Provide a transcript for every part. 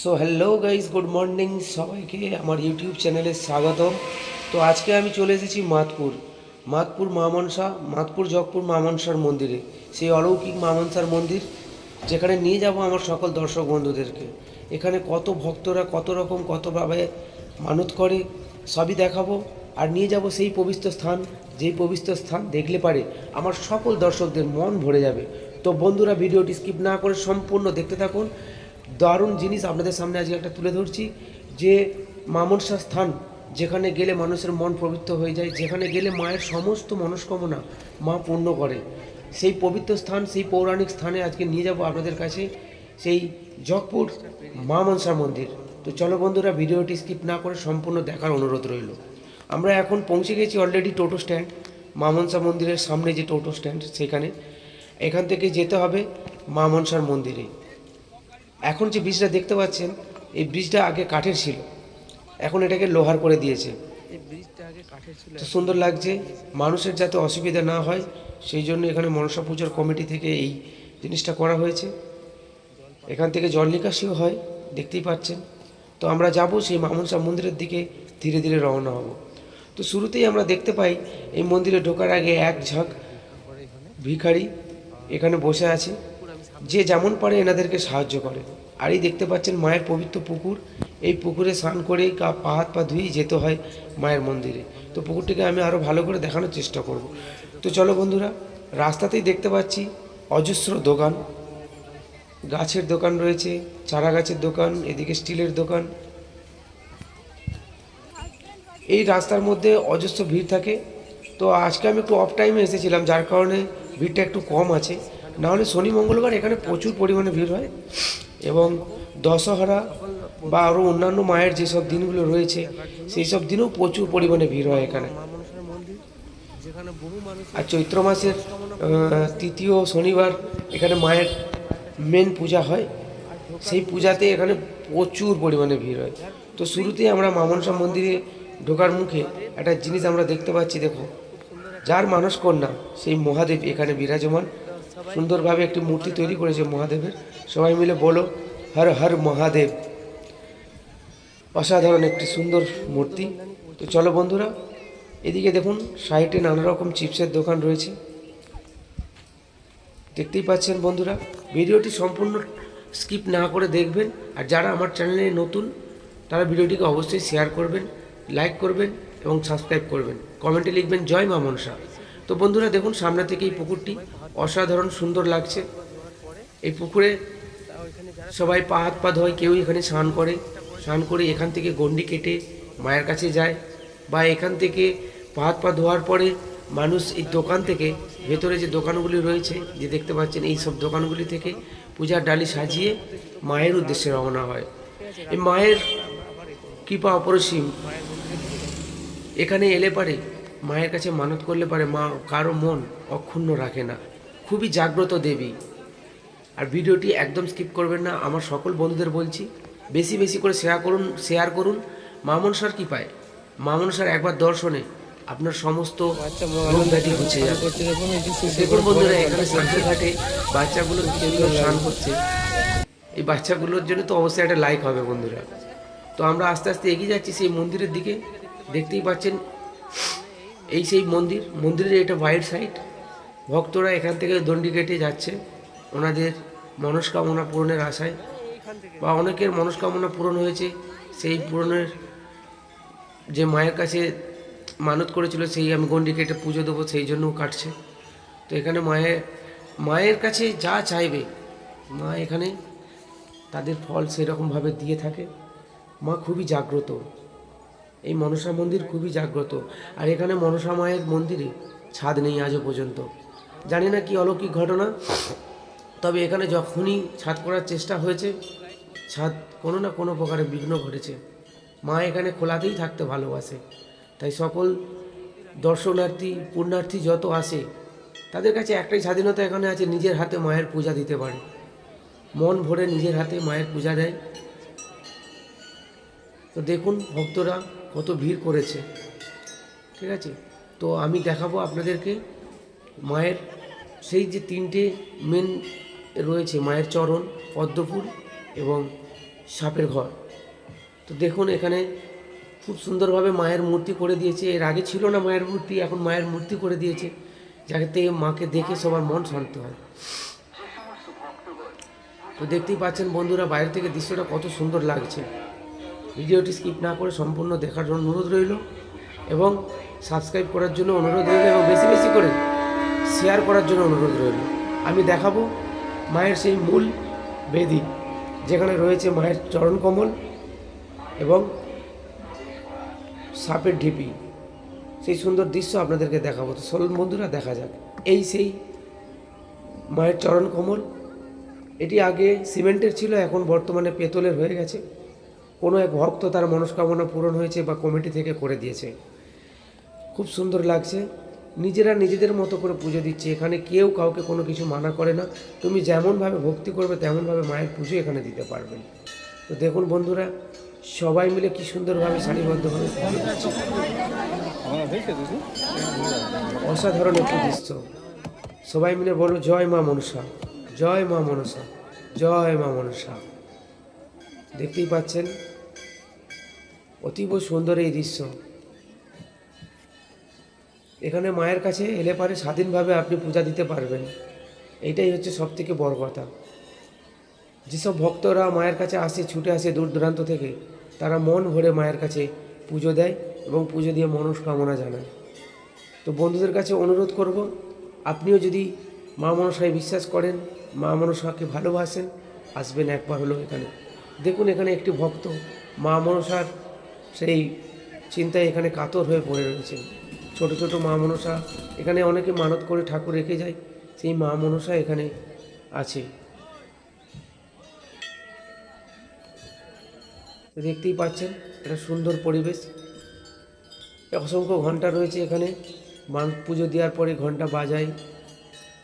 So hello guys, good morning সবাইকে আমার YouTube চ্যানেলে স্বাগতম। তো আজকে আমি চলে এসেছি মাতপুর মা মনসা, মাতপুর জগপুর মা মনসার মন্দিরে, সেই অলৌকিক মা মনসার মন্দির, যেখানে নিয়ে যাব আমার সকল দর্শক বন্ধুদেরকে। এখানে কত ভক্তরা কত রকম কতভাবে মানত করে সবই দেখাবো, আর নিয়ে যাব সেই পবিত্র স্থান, যেই পবিত্র স্থান দেখলে পারে আমার সকল দর্শকদের মন ভরে যাবে। তো বন্ধুরা, ভিডিওটি স্কিপ না করে সম্পূর্ণ দেখতে থাকুন। দারুণ জিনিস আপনাদের সামনে আজকে একটা তুলে ধরছি, যে মা মনসা স্থান, যেখানে গেলে মানুষের মন পবিত্র হয়ে যায়, যেখানে গেলে মায়ের সমস্ত মনস্কামনা মা পূর্ণ করে। সেই পবিত্র স্থান, সেই পৌরাণিক স্থানে আজকে নিয়ে যাব আপনাদের কাছে, সেই জগপুর মা মনসা মন্দির। তো চলো বন্ধুরা, ভিডিওটি স্কিপ না করে সম্পূর্ণ দেখার অনুরোধ রইল। আমরা এখন পৌঁছে গেছি অলরেডি টোটো স্ট্যান্ড, মা মনসা মন্দিরের সামনে যে টোটো স্ট্যান্ড, সেখানে। এখান থেকে যেতে হবে মা মনসার মন্দিরে। এখন যে ব্রিজটা দেখতে পাচ্ছেন, এই ব্রিজটা আগে কাঠের ছিল, এখন এটাকে লোহার করে দিয়েছে। এই ব্রিজটা আগে কাঠের ছিল, তো সুন্দর লাগছে। মানুষের যাতে অসুবিধা না হয় সেই জন্য এখানে মনসা পুজোর কমিটি থেকে এই জিনিসটা করা হয়েছে। এখান থেকে জল নিকাশিও হয়, দেখতেই পাচ্ছেন। তো আমরা যাব সেই মা মনসা মন্দিরের দিকে, ধীরে ধীরে রওনা হব। তো শুরুতেই আমরা দেখতে পাই এই মন্দিরে ঢোকার আগে এক ঝাঁক ভিখারি এখানে বসে আছে, যে যেমন পারে এনাদেরকে সাহায্য করে। আর এই দেখতে পাচ্ছেন মায়ের পবিত্র পুকুর, এই পুকুরে স্নান করেই পা হাত পা ধুয়েই যেতে হয় মায়ের মন্দিরে। তো পুকুরটিকে আমি আরও ভালো করে দেখানোর চেষ্টা করব। তো চলো বন্ধুরা, রাস্তাতেই দেখতে পাচ্ছি অজস্র দোকান, গাছের দোকান রয়েছে, চারা গাছের দোকান, এদিকে স্টিলের দোকান। এই রাস্তার মধ্যে অজস্র ভিড় থাকে। তো আজকে আমি একটু অফ টাইমে এসেছিলাম, যার কারণে ভিড়টা একটু কম আছে। নাহলে শনি মঙ্গলবার এখানে প্রচুর পরিমাণে ভিড় হয়, এবং দশহরা বা আরও অন্যান্য মায়ের যেসব দিনগুলো রয়েছে সেই সব দিনেও প্রচুর পরিমাণে ভিড় হয় এখানে। আর চৈত্র মাসের তৃতীয় শনিবার এখানে মায়ের মেন পূজা হয়, সেই পূজাতে এখানে প্রচুর পরিমাণে ভিড় হয়। তো শুরুতেই আমরা মা মনসা মন্দিরে ঢোকার মুখে একটা জিনিস আমরা দেখতে পাচ্ছি, দেখো, যার মানস কন্যা সেই মহাদেব এখানে বিরাজমান। সুন্দরভাবে একটি মূর্তি তৈরি করেছে মহাদেবের, সবাই মিলে বলো হর হর মহাদেব। অসাধারণ একটি সুন্দর মূর্তি। তো চলো বন্ধুরা, এদিকে দেখুন সাইডে নানা রকম চিপসের দোকান রয়েছে, দেখতেই পাচ্ছেন বন্ধুরা। ভিডিওটি সম্পূর্ণ স্কিপ না করে দেখবেন, আর যারা আমার চ্যানেলে নতুন তারা ভিডিওটিকে অবশ্যই শেয়ার করবেন, লাইক করবেন এবং সাবস্ক্রাইব করবেন, কমেন্টে লিখবেন জয় মা মনসা। তো বন্ধুরা দেখুন, সামনে থেকে এই পুকুরটি অসাধারণ সুন্দর লাগছে। এই পুকুরে সবাই পা হাত পা ধোয়, কেউ এখানে স্নান করে, স্নান করে এখান থেকে গণ্ডি কেটে মায়ের কাছে যায়, বা এখান থেকে পা হাত পা ধোয়ার পরে মানুষ এই দোকান থেকে, ভেতরে যে দোকানগুলি রয়েছে যে দেখতে পাচ্ছেন, এই সব দোকানগুলি থেকে পূজার ডালি সাজিয়ে মায়ের উদ্দেশ্যে রওনা হয়। এই মায়ের কৃপা অপরিসীম। এখানে এলে পারে মায়ের কাছে মানত করলে পারে মা কারো মন অক্ষুণ্ণ রাখে না। খুবই জাগ্রত দেবী। আর ভিডিওটি একদম স্কিপ করবেন না, আমার সকল বন্ধুদের বলছি, বেশি বেশি করে শেয়ার করুন। মা মনসার কৃপায়, মা মনসার একবার দর্শনে আপনার সমস্ত রোগ ব্যাধি ঘুচে যাবে। দেখুন বন্ধুরা, এখানে শান্তি ঘাটে বাচ্চাগুলো স্নান করছে। এই বাচ্চাগুলোর জন্য তো অবশ্যই একটা লাইক হবে বন্ধুরা। তো আমরা আস্তে আস্তে এগিয়ে যাচ্ছি সেই মন্দিরের দিকে। দেখতেই পাচ্ছেন এই সেই মন্দিরের এটা বাইরের সাইড। ভক্তরা এখান থেকে দণ্ডি কেটে যাচ্ছে ওনাদের মনস্কামনা পূরণের আশায়, বা অনেকের মনস্কামনা পূরণ হয়েছে, সেই পূরণের যে মায়ের কাছে মানত করেছিল সেই আমি গণ্ডি কেটে পুজো দেবো, সেই জন্যও কাটছে। তো এখানে মায়ের কাছে যা চাইবে মা এখানে তাদের ফল সেরকমভাবে দিয়ে থাকে। মা খুবই জাগ্রত, এই মনসা মন্দির খুবই জাগ্রত। আর এখানে মনসা মায়ের মন্দিরে ছাদ নেই আজও পর্যন্ত, জানি না কি অলৌকিক ঘটনা। তবে এখানে যখনই ছাদ করার চেষ্টা হয়েছে, ছাদ কোনো না কোনো প্রকারে বিঘ্ন ঘটেছে। মা এখানে খোলাতেই থাকতে ভালোবাসে, তাই সকল দর্শনার্থী পুণ্যার্থী যত আসে তাদের কাছে একটাই স্বাধীনতা এখানে আছে, নিজের হাতে মায়ের পূজা দিতে পারে, মন ভরে নিজের হাতে মায়ের পূজা দেয়। তো দেখুন ভক্তরা কত ভিড় করেছে, ঠিক আছে। তো আমি দেখাবো আপনাদেরকে মায়ের সেই যে তিনটে মেন রয়েছে, মায়ের চরণ, পদ্মফুল এবং সাপের ঘর। তো দেখুন এখানে খুব সুন্দরভাবে মায়ের মূর্তি করে দিয়েছে। এর আগে ছিল না মায়ের মূর্তি, এখন মায়ের মূর্তি করে দিয়েছে, যাতে মাকে দেখে সবার মন শান্ত হয়। তো দেখতেই পাচ্ছেন বন্ধুরা, বাইরে থেকে দৃশ্যটা কত সুন্দর লাগছে। ভিডিওটি স্কিপ না করে সম্পূর্ণ দেখার জন্য অনুরোধ রইল এবং সাবস্ক্রাইব করার জন্য অনুরোধ রইল এবং বেশি বেশি করে শেয়ার করার জন্য অনুরোধ রইল। আমি দেখাবো মায়ের সেই মূল বেদি, যেখানে রয়েছে মায়ের চরণ কমল এবং সাপের ঢিপি। সেই সুন্দর দৃশ্য আপনাদেরকে দেখাবো। তো চলুন বন্ধুরা, দেখা যাক। এই সেই মায়ের চরণ কমল। এটি আগে সিমেন্টের ছিল, এখন বর্তমানে পেতলের হয়ে গেছে। কোনো এক ভক্ত তার মনস্কামনা পূরণ হয়েছে বা কমিটি থেকে করে দিয়েছে। খুব সুন্দর লাগছে। নিজেরা নিজেদের মতো করে পুজো দিচ্ছে। এখানে কেউ কাউকে কোনো কিছু মানা করে না। তুমি যেমনভাবে ভক্তি করবে তেমনভাবে মায়ের পুজো এখানে দিতে পারবেন। তো দেখুন বন্ধুরা, সবাই মিলে কি সুন্দরভাবে সারিবদ্ধভাবে পুজো দিচ্ছে। অসাধারণ একটি দৃশ্য। সবাই মিলে বলো জয় মা মনসা, জয় মা মনসা, জয় মা মনসা। দেখতেই পাচ্ছেন অতীব সুন্দর এই দৃশ্য। এখানে মায়ের কাছে এলে পারে স্বাধীনভাবে আপনি পূজা দিতে পারবেন। এইটাই হচ্ছে সবথেকে বড় কথা। যেসব ভক্তরা মায়ের কাছে আসে, ছুটে আসে দূর দূরান্ত থেকে, তারা মন ভরে মায়ের কাছে পুজো দেয় এবং পুজো দিয়ে মনস্কামনা জানায়। তো বন্ধুদের কাছে অনুরোধ করব, আপনিও যদি মা মনসায় বিশ্বাস করেন, মা মনসাকে ভালোবাসেন, আসবেন একবার হলো এখানে। দেখুন এখানে একটি ভক্ত মা মনসার সেই চিন্তায় এখানে কাতর হয়ে পড়ে রয়েছে। ছোট ছোট মা মনসা এখানে অনেকে মানত করে ঠাকুর রেখে যায়, সেই মা মনসা এখানে আছে। দেখতেই পাচ্ছেন একটা সুন্দর পরিবেশ। অসংখ্য ঘন্টা রয়েছে এখানে। মাং পুজো দেওয়ার পরে ঘন্টা বাজাই।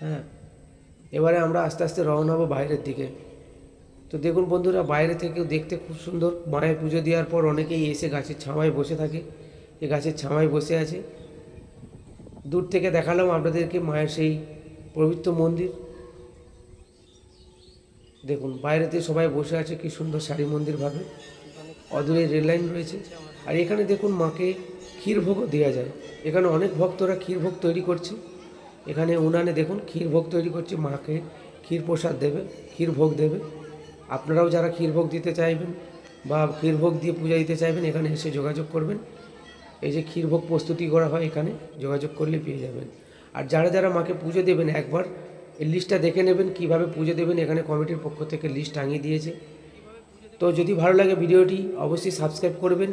হ্যাঁ, এবারে আমরা আস্তে আস্তে রওনা হবো বাইরের দিকে। তো দেখুন বন্ধুরা, বাইরে থেকেও দেখতে খুব সুন্দর। মায়ের পুজো দেওয়ার পর অনেকেই এসে গাছের ছাওয়ায় বসে থাকে। এই গাছের ছাওয়ায় বসে আছে। দূর থেকে দেখালাম আপনাদেরকে মায়ের সেই পবিত্র মন্দির। দেখুন বাইরেতে সবাই বসে আছে, কি সুন্দর সারি মন্দিরভাবে। অদূরে রেললাইন রয়েছে। আর এখানে দেখুন মাকে ক্ষীরভোগও দেওয়া যায়। এখানে অনেক ভক্তরা ক্ষীরভোগ তৈরি করছে। এখানে উনানে দেখুন ক্ষীরভোগ তৈরি করছে, মাকে ক্ষীর প্রসাদ দেবে, ক্ষীরভোগ দেবে। আপনারাও যারা ক্ষীরভোগ দিতে চাইবেন বা ক্ষীরভোগ দিয়ে পূজা দিতে চাইবেন, এখানে এসে যোগাযোগ করবেন। এই যে ক্ষীরভোগ প্রস্তুতি করা হয়, এখানে যোগাযোগ করলে পেয়ে যাবেন। আর যারা যারা মাকে পুজো দেবেন, একবার এই লিস্টটা দেখে নেবেন কীভাবে পুজো দেবেন। এখানে কমিটির পক্ষ থেকে লিস্ট টাঙিয়ে দিয়েছে। তো যদি ভালো লাগে ভিডিওটি অবশ্যই সাবস্ক্রাইব করবেন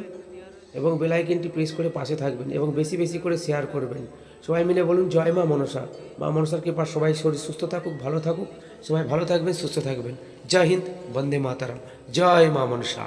এবং বেল আইকনটি প্রেস করে পাশে থাকবেন এবং বেশি বেশি করে শেয়ার করবেন। সবাই মিলে বলুন জয় মা মনসা। মা মনসার কৃপার সবাই শরীর সুস্থ থাকুক, ভালো থাকুক। সবাই ভালো থাকবেন, সুস্থ থাকবেন। জয় হিন্দ, বন্দে মাতারাম, জয় মা মনসা।